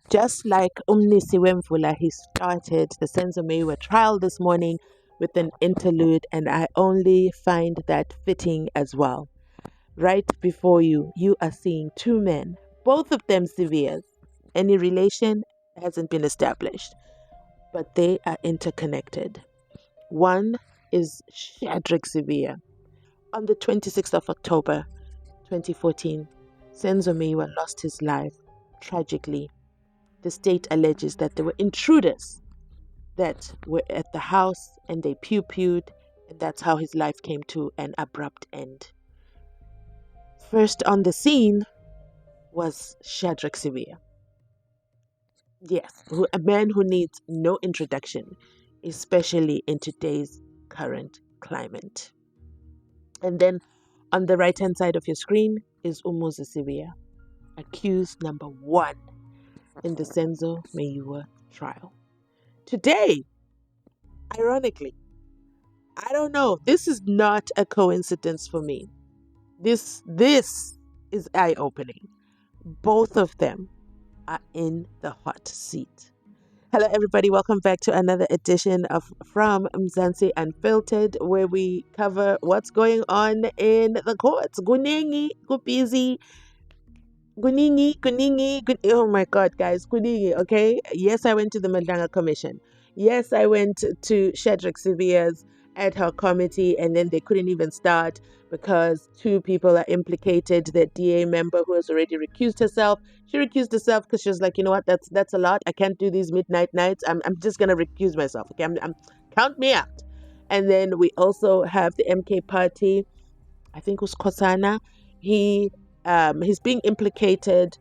Just like Umnisi Wemvula, he started the Senzo Meyiwa trial this morning with an interlude, and I only find that fitting as well. Right before you, you are seeing two men, both of them Sibias. Any relation hasn't been established, but they are interconnected. One is Shadrack Sibiya. On the 26th of October 2014, Senzo Meyiwa lost his life tragically. The state alleges that there were intruders that were at the house and they pew-pewed, and that's how his life came to an abrupt end. First on the scene was Shadrack Sibiya. Yes, a man who needs no introduction, especially in today's current climate. And then on the right-hand side of your screen is Muzi Sibiya, accused number one in the Senzo Meyiwa trial. Today, ironically, I don't know, this is not a coincidence for me. This is eye-opening. Both of them are in the hot seat. Hello everybody, welcome back to another edition of From Mzansi Unfiltered, where we cover what's going on in the courts. Guningi, busy. Guningi. Oh my God, guys, Guningi, okay? Yes, I went to the Madanga Commission. Yes, I went to Shadrack Sibiya's ad hoc committee, and then they couldn't even start because two people are implicated. The DA member who has already recused herself. She recused herself because she was like, you know what, that's a lot. I can't do these midnight nights. I'm just gonna recuse myself. Okay, I'm count me out. And then we also have the MK party. I think it was Kosana. He's being implicated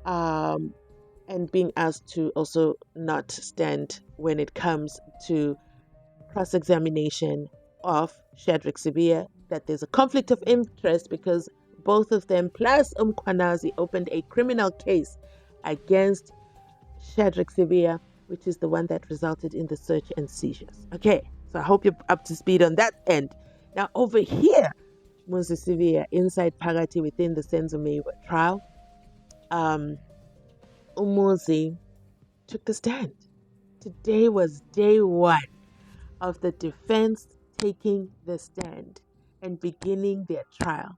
and being asked to also not stand when it comes to cross-examination of Shadrack Sibiya, that there's a conflict of interest because both of them plus Umkwanazi opened a criminal case against Shadrack Sibiya, which is the one that resulted in the search and seizures. Okay, so I hope you're up to speed on that end. Now over here, Muzi Sibiya, inside Pagati within the Senzo Meyiwa trial, Umuzi took the stand. Today was day one of the defense taking the stand and beginning their trial.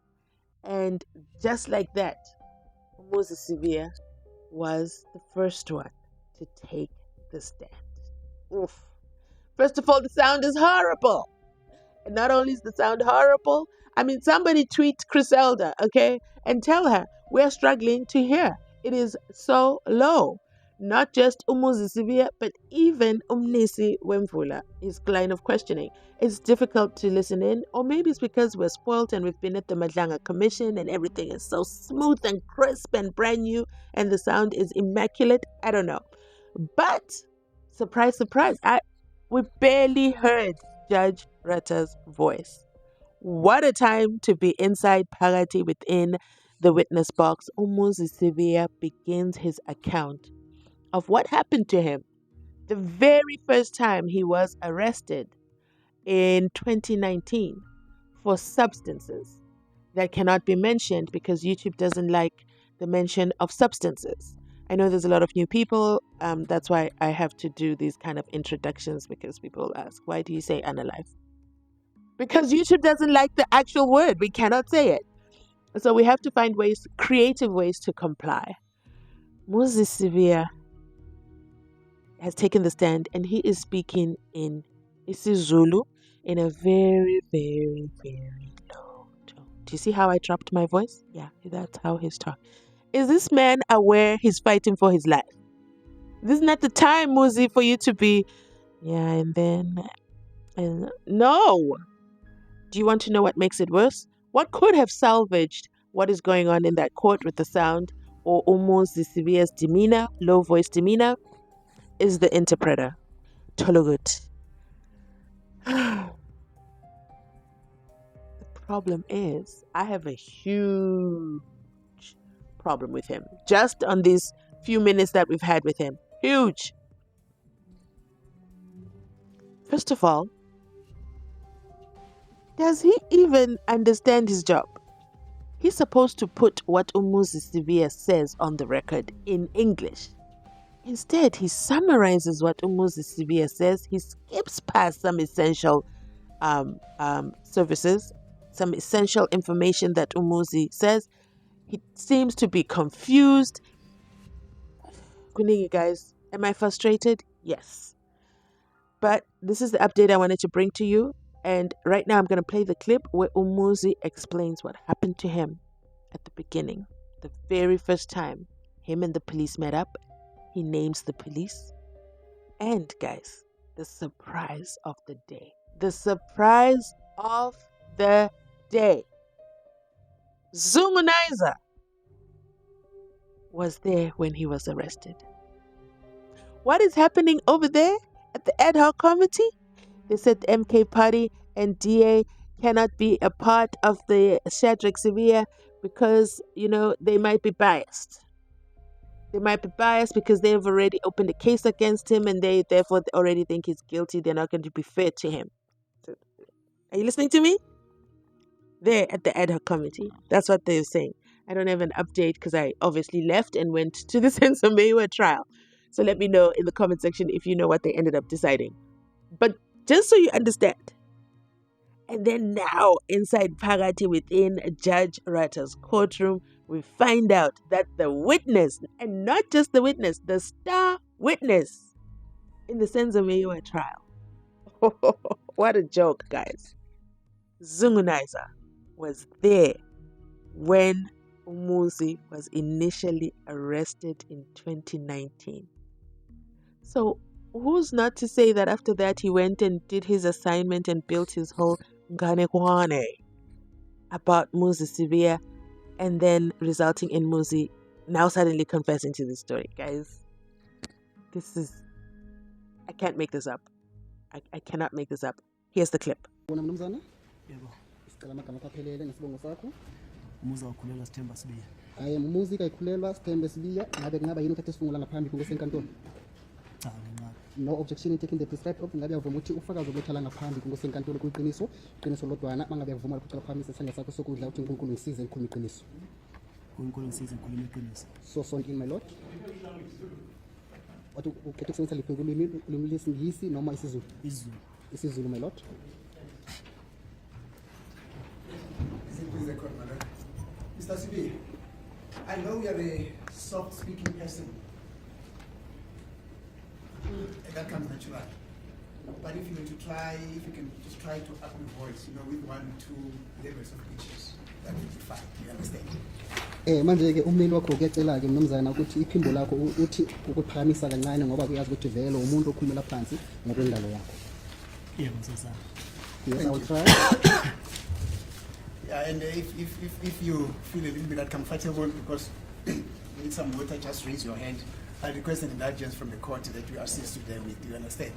And just like that, Muzi Sibiya was the first one to take the stand. Oof. First of all, the sound is horrible. And not only is the sound horrible, I mean, somebody tweet Criselda, okay, and tell her we're struggling to hear. It is so low. Not just Muzi Sibiya, but even Umnisi Wemvula, his line of questioning. It's difficult to listen in, or maybe it's because we're spoiled and we've been at the Madlanga Commission and everything is so smooth and crisp and brand new and the sound is immaculate. I don't know. But, surprise, surprise, we barely heard Judge Ratta's voice. What a time to be inside Pagati within the witness box. Muzi Sibiya begins his account of what happened to him the very first time he was arrested in 2019 for substances that cannot be mentioned because YouTube doesn't like the mention of substances. I know there's a lot of new people. That's why I have to do these kind of introductions because people ask, why do you say unalive? Because YouTube doesn't like the actual word. We cannot say it. So we have to find ways, creative ways to comply. Muzi Sibiya has taken the stand and he is speaking in isiZulu in a very, very, very low tone. Do you see how I dropped my voice? Yeah, that's how he's talking. Is this man aware he's fighting for his life? This is not the time, Muzi, for you to be, no. Do you want to know what makes it worse? What could have salvaged what is going on in that court with the sound or Muzi Sibiya's demeanor, low voice demeanor, is the interpreter, Tologut. The problem is, I have a huge problem with him. Just on these few minutes that we've had with him. Huge. First of all, does he even understand his job? He's supposed to put what Muzi Sibiya says on the record in English. Instead, he summarizes what Muzi Sibiya says. He skips past some essential services, some essential information that Muzi says. He seems to be confused. You guys, am I frustrated? Yes. But this is the update I wanted to bring to you. And right now I'm going to play the clip where Muzi explains what happened to him at the beginning. The very first time him and the police met up, he names the police. And guys, the surprise of the day. The surprise of the day. Zungunizer was there when he was arrested. What is happening over there at the ad hoc committee? They said the MK party and DA cannot be a part of the Shadrack Sibiya because, they might be biased. They might be biased because they've already opened a case against him and they therefore already think he's guilty. They're not going to be fair to him. So, are you listening to me? There at the ad hoc committee. That's what they're saying. I don't have an update because I obviously left and went to the Mzansi Unfiltered trial. So let me know in the comment section if you know what they ended up deciding. But just so you understand. And then now, inside Phakathi within Judge Ratta's courtroom, we find out that the witness, and not just the witness, the star witness in the Mzansi Unfiltered trial. What a joke, guys. Zungunizer was there when Muzi was initially arrested in 2019. So who's not to say that after that he went and did his assignment and built his whole Nganekwane about Muzi Sibiya, and then resulting in Muzi now suddenly confessing to the story. Guys, I can't make this up. I cannot make this up. Here's the clip. I am Muzi Sibiya. No objection in taking the prescribed oath. Ngabe avuma ufakazi obethala ngaphambi kungosenkantolo kuyiqiniso iqiniso lodwana mangabe avuma ukuthola phambi sesandla sakho sokudla uthi uNkulunkulu ngisize ngikhuluma iqiniso. uNkulunkulu ngisize ngikhuluma iqiniso. So sonke in my lord. Wathi ukhethe ukusebenzisa liphi ulimi lesiNgisi noma isiZulu? isiZulu my lord. Mr. Sibiya, I know you are a soft-speaking person. That comes natural. But if you were to try, if you can just try to up your voice, with 1 or 2 levels of pitches, that would be fine. You understand? Manje ke umlilo wakho kuyacela ke mnumzana ukuthi iphimbo lakho uthi ukuphakamisa kancane ngoba kuyazi ukuthi vele umuntu okhumela phansi ngokwendalo yakho. Yebo sasa. Yes, I will try. Yeah, and if you feel a little bit uncomfortable because you need some water, just raise your hand. I request an indulgence from the court that you assist them with. Do you understand?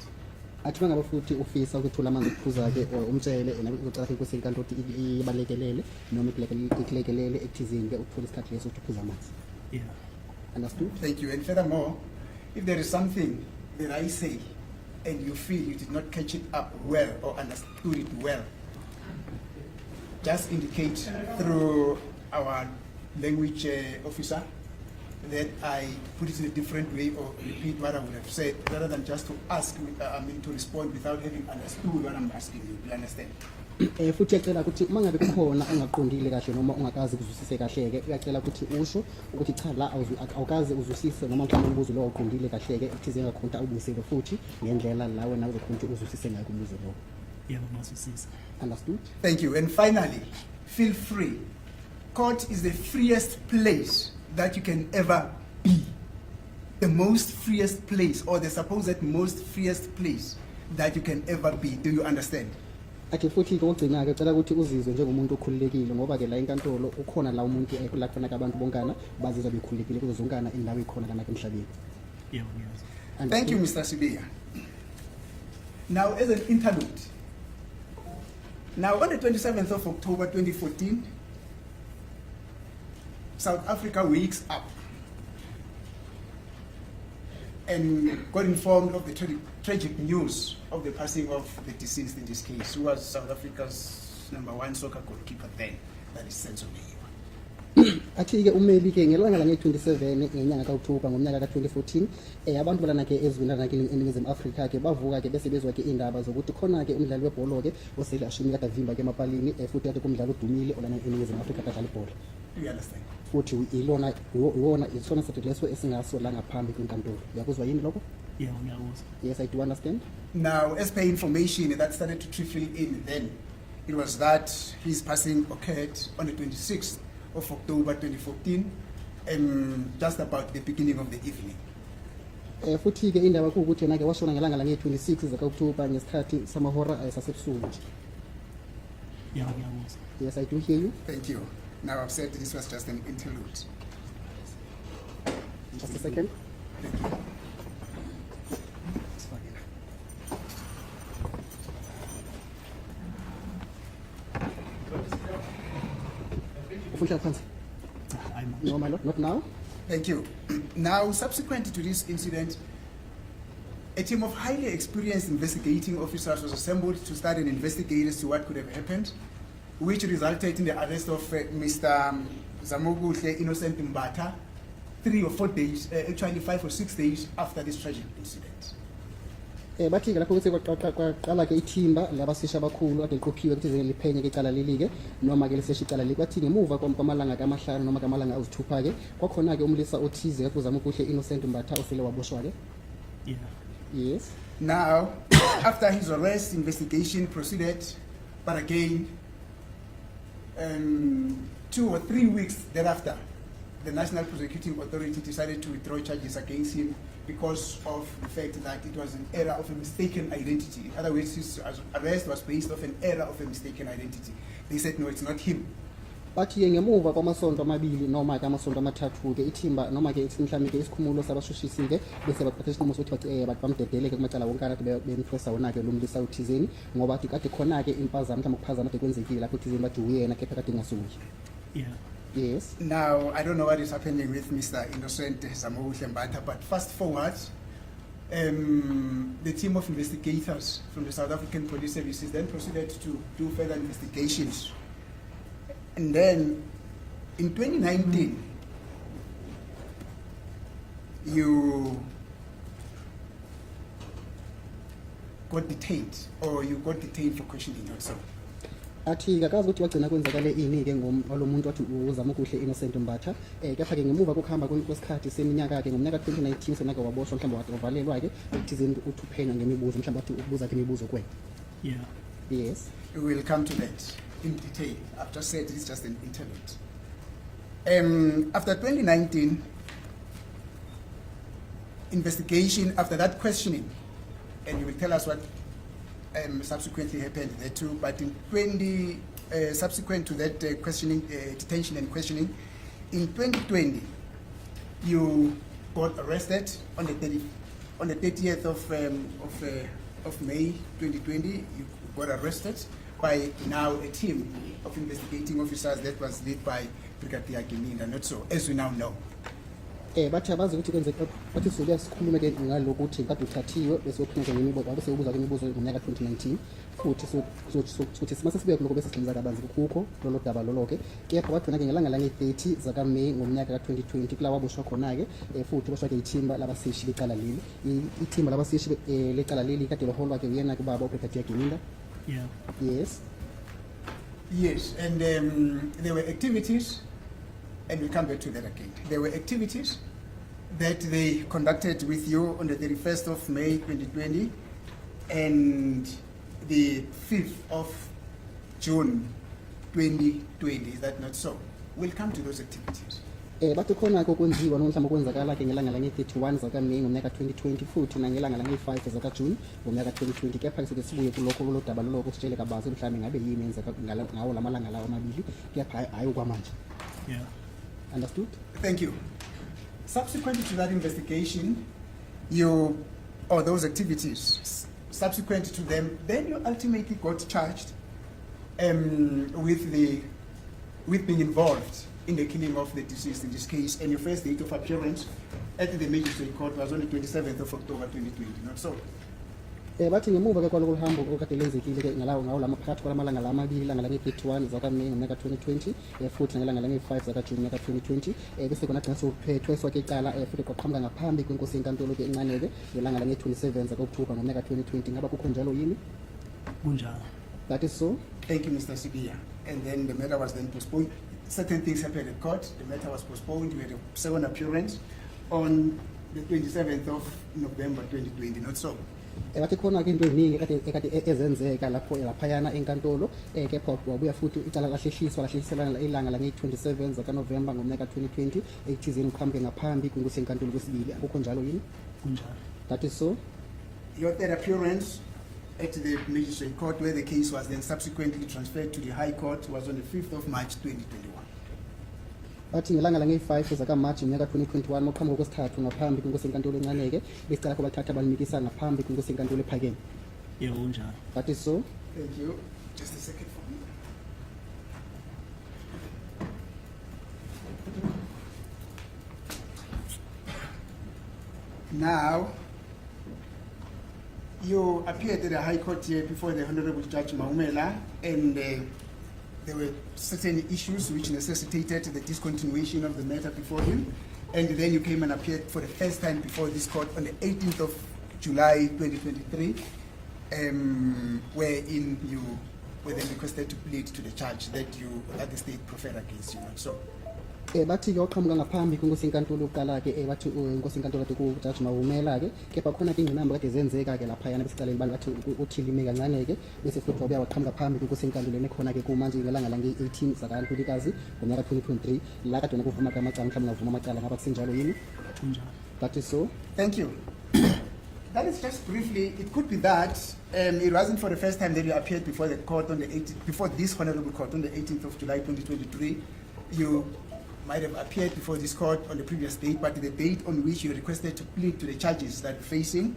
Athi mangabe futhi ufisa ukuthola amanzi okuphuza ke umtshele ucela kwesenkantolo ukuthi ibalekelele noma iklekelele ekuthizini ke ukuthola isikhathi leso ukuphuza amanzi. Yeah. Understood? Thank you. And furthermore, if there is something that I say and you feel you did not catch it up well or understood it well, just indicate through our language officer that I put it in a different way or repeat what I would have said rather than just to ask, to respond without having understood what I'm asking you. Do you understand? Futhi ecela ukuthi mangabe kukhona ongaqondile kahle noma ongakazi ukuzwisise kahle ke uyacela ukuthi usho ukuthi cha la awukazi uzwisise noma mhlawumbe umbuzo lo oqondile kahle ke ekuthizeni ngakhonta ubuyisele futhi ngendlela la wena uzokhonta uzwisise ngayo umbuzo lo. Yeah, ngizwisisa. Understood? Thank you. And finally, feel free. Court is the freest place that you can ever be. The most freest place, or the supposed most freest place that you can ever be. Do you understand? Ake futhi kokugcina ke cela ukuthi uzizwe njengomuntu okhululekile ngoba ke la enkantolo ukhona la umuntu la khona abantu bonkana bazizwa bekhululekile kuzo zonkana indawo ikhona kana emhlabeni. Yebo. Thank you, Mr. Sibiya. Now, as an interlude, now on the 27th of October 2014, South Africa wakes up and got informed of the tragic news of the passing of the deceased in this case, who was South Africa's #1 soccer goalkeeper then, that is Mzansi Unfiltered. Athi-ke uMeli-ke ngelanga lange-27 ngenyanga ka-October ngomnyaka ka-2014 abantu balana-ke ezweni eNingizimu Afrika-ke bavuka-ke bese bezwa-ke indaba zokuthi khona-ke umdlali webholo-ke osele ashini kade avimba-ke emapalini futhi kade kumdlali odumile olana eNingizimu Afrika kade adlala ibhola. Do you understand? Futhi isona sithi leso esingaso la ngaphambi kwenkantolo. Uyakuzwa yini lokho? Yeah, ngiyakuzwa. Yes, I do understand. Now, as per information that started to trickle in then, it was that his passing occurred on the 26th of October 2014, just about the beginning of the evening. Futhi-ke indaba kuwukuthi yena-ke washona ngelanga lange-26 zaka-October ngesikhathi samahora sasebusuku nje. Yeah, ngiyakuzwa. Yes, I do hear you. Thank you. Now, I've said this was just an interlude. Just a second. Thank you. Ufunhlala phansi. No, my lord, not now. Thank you. Now, subsequent to this incident, a team of highly experienced investigating officers was assembled to start an investigation as to what could have happened, which resulted in the arrest of Mr. Zamoguhle Innocent Mbata 3 or 4 days, actually 5 or 6 days after this tragic incident. Bathi-ke lapho kuthi kwaqala-ke ithimba labasisha abakhulu ade liqophiwe ukuthi liphenye-ke icala leli-ke noma-ke lisesha icala leli. Kwathi ngemuva kwamalanga ka-5 noma kamalanga ayisithupha-ke kwakhona-ke umlisa othize uZamoguhle Innocent Mbata osele waboshwa-ke. Yeah. Yes. Now, after his arrest, investigation proceeded, but again, 2 or 3 weeks therearter, the National Prosecuting Authority decided to withdraw charges against him because of the fact that it was an error of a mistaken identity. In other words, his arrest was based off an error of a mistaken identity. They said, no, it's not him. Bathi-ke ngemuva kwamasonto amabili noma-ke amasonto amathathu-ke ithimba noma-ke mhlawumbe-ke isikhumulo sabashushisi-ke bese bathatha isinqumo sokuthi bathi bamdedele-ke kumacala wonke akade bempresa wona-ke lo mlisa uthizeni ngoba kade khona-ke impazamo mhlawumbe ukuphazama kade kwenzekile lapho uthizeni bathi uyena kepha kade ngasuki. Yeah. Yes. Now, I don't know what is happening with Mr. Innocent Zamoguhle Mbata, but fast forward, the team of investigators from the South African Police Services then proceeded to do further investigations. And then in 2019, you got detained, or you got detained for questioning yourself. Athi akazi ukuthi wagcina kwenzakale ini-ke ngalo muntu wathi uZamoguhle Innocent Mbata kepha-ke ngemuva kokuhamba kwesikhathi seminyaka-ke ngomnyaka 2019 senake waboshwa mhlawumbe wavalelwa-ke ekuthizeni ukuthi uphenywa ngemibuzo mhlawumbe wathi ukubuza-ke imibuzo kuwena. Yeah. Yes. We will come to that in detail. I've just said it's just an interlude. After 2019, investigation, after that questioning, and you will tell us what subsequently happened there too, but in subsequent to that detention and questioning, in 2020, you got arrested on the 30th of May 2020. You got arrested by now a team of investigating officers that was led by Brigadier Gininda, not so, as we now know. Bathi abazi ukuthi kwenzeka bathi sizobuya sikhulume-ke ngalokuthi kade uthathiwe bese uphinda ngemibuzo bese ubuza-ke imibuzo ngonyaka 2019 futhi sokuthi simase sibuye kuloko bese silinza kabanzi kukho lolo daba lolo-ke kepha bathona-ke ngelanga lange-30 zakaMeyi ngomnyaka ka-2020 kula waboshwa khona-ke futhi boshwa-ke ithimba labaseshi lecala leli. Ithimba labaseshi lecala leli kade loholwa-ke uyena-ke ubaba uBrigadier Gininda. Yeah. Yes. Yes, and there were activities, and we'll come back to that again. There were activities that they conducted with you on the 31st of May 2020 and the 5th of June 2020. Is that not so? We'll come to those activities. Bathi khona-ke okwenziwa noma mhlawumbe okwenzakala-ke ngelanga lange-31 zakaMeyi ngomnyaka 2020 futhi nangelanga lange-5 zakaJuni ngomnyaka 2020 kepha-ke soke sibuye kulokho lolo daba loloko sitshele kabanzi mhlawumbe ngabe yini enzeka ngawo la malanga lawo amabili kepha hayi okwamanje. Yeah. Understood? Thank you. Subsequent to that investigation, or those activities, subsequent to them, then you ultimately got charged with being involved in the killing of the deceased in this case, and your first date of appearance at the magistrate court was on the 27th of October 2020, not so? Bathi ngemuva ke kwalolu hambo okade lenzekile ke ngawo lama phakathi kwalamalanga la amabili ilanga lange-31 zakaMeyi ngonyaka 2020 futhi ngelanga lange-5 zakaJuni ngonyaka 2020 bese kona gcina sokuthweswa ke icala futhi kwaqhamuka ngaphambi kwenkosi yenkantolo ke enqaneke ngelanga lange-27 zakaOkthoba ngonyaka 2020 ngaba kukho njalo yini? Kunjalo. That is so. Thank you, Mr. Sibiya. And then the matter was then postponed. Certain things happened at court. The matter was postponed. We had a second appearance on the 27th of November 2020, not so? Bathi khona ke into eziningi ekade ezenzeka lapho laphayana enkantolo kepha wabuya futhi icala lahlehiswa ilanga lange-27 zakaNovemba ngomnyaka 2020 ekuthizeni uqhamuke ngaphambi kwenkosi yenkantolo kwesibili akukho njalo yini? Kunjalo. That is so. Your third appearance at the Magistrate Court, where the case was then subsequently transferred to the High Court, was on the 5th of March 2021. Bathi ngelanga lange-5 zakaMarch ngonyaka 2021 moqhamuka kwesithathu ngaphambi kwenkosi yenkantolo enqaneke besicala kho balithatha balimikisa ngaphambi kwenkosi yenkantolo ephakeme. Yebo kunjalo. That is so. Thank you. Just a second for me. Now, you appeared at the High Court here before the Honorable Judge Maumela, and there were certain issues which necessitated the discontinuation of the matter before him. And then you came and appeared for the first time before this court on the 18th of July 2023, wherein you were then requested to plead to the charge that the state preferred against you. So, bathi ke waqhamuka ngaphambi kwenkosi yenkantolo yokuqala ke bathi inkosi yenkantolo kade kuJudge Maumela ke kepha khona ke ingqinamba kade zenzeka ke laphayana besicaleni bani bathi uthilime kancane ke bese futhi wabuya waqhamuka phambi kwenkosi yenkantolo nekhona ke kumanje ngelanga lange-18 zakaNtulikazi ngonyaka 2023 la kade kuvuma ke amacala mhlawumbe ngavuma amacala ngaba kusenjalo yini? Kunjalo. That is so. thank you. That is just briefly, it could be that it wasn't for the first time that you appeared before the court on the 18th, before this honorable court on the 18th of July 2023. You might have appeared before this court on the previous date, but the date on which you requested to plead to the charges that you're facing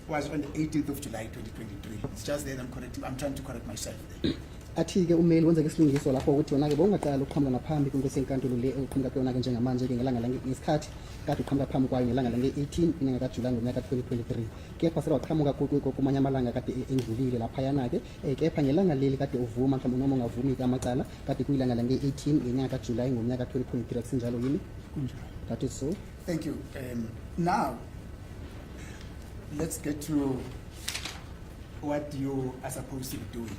was on the 18th of July 2023. It's just that I'm trying to correct myself there. Athi ke umeli wenza ke isilungiso lapho ukuthi wona ke bongaqala ukuqhamuka ngaphambi kwenkosi yenkantolo le uqhamuka kuyona ke njengamanje ke ngelanga ngesikhathi kade uqhamuka phambi kwayo ngelanga lange-18 inyanga kaJulayi ngonyaka 2023 kepha sele waqhamuka kumanye amalanga kade endlulile laphayana ke kepha ngelanga leli kade uvuma mhlawumbe noma ungavumi ke amacala kade kuyilanga lange-18 ngenyanga kaJulayi ngomnyaka 2023 akusenjalo yini? Kunjalo. That is so. Thank you. Now, let's get to what you are supposed to be doing.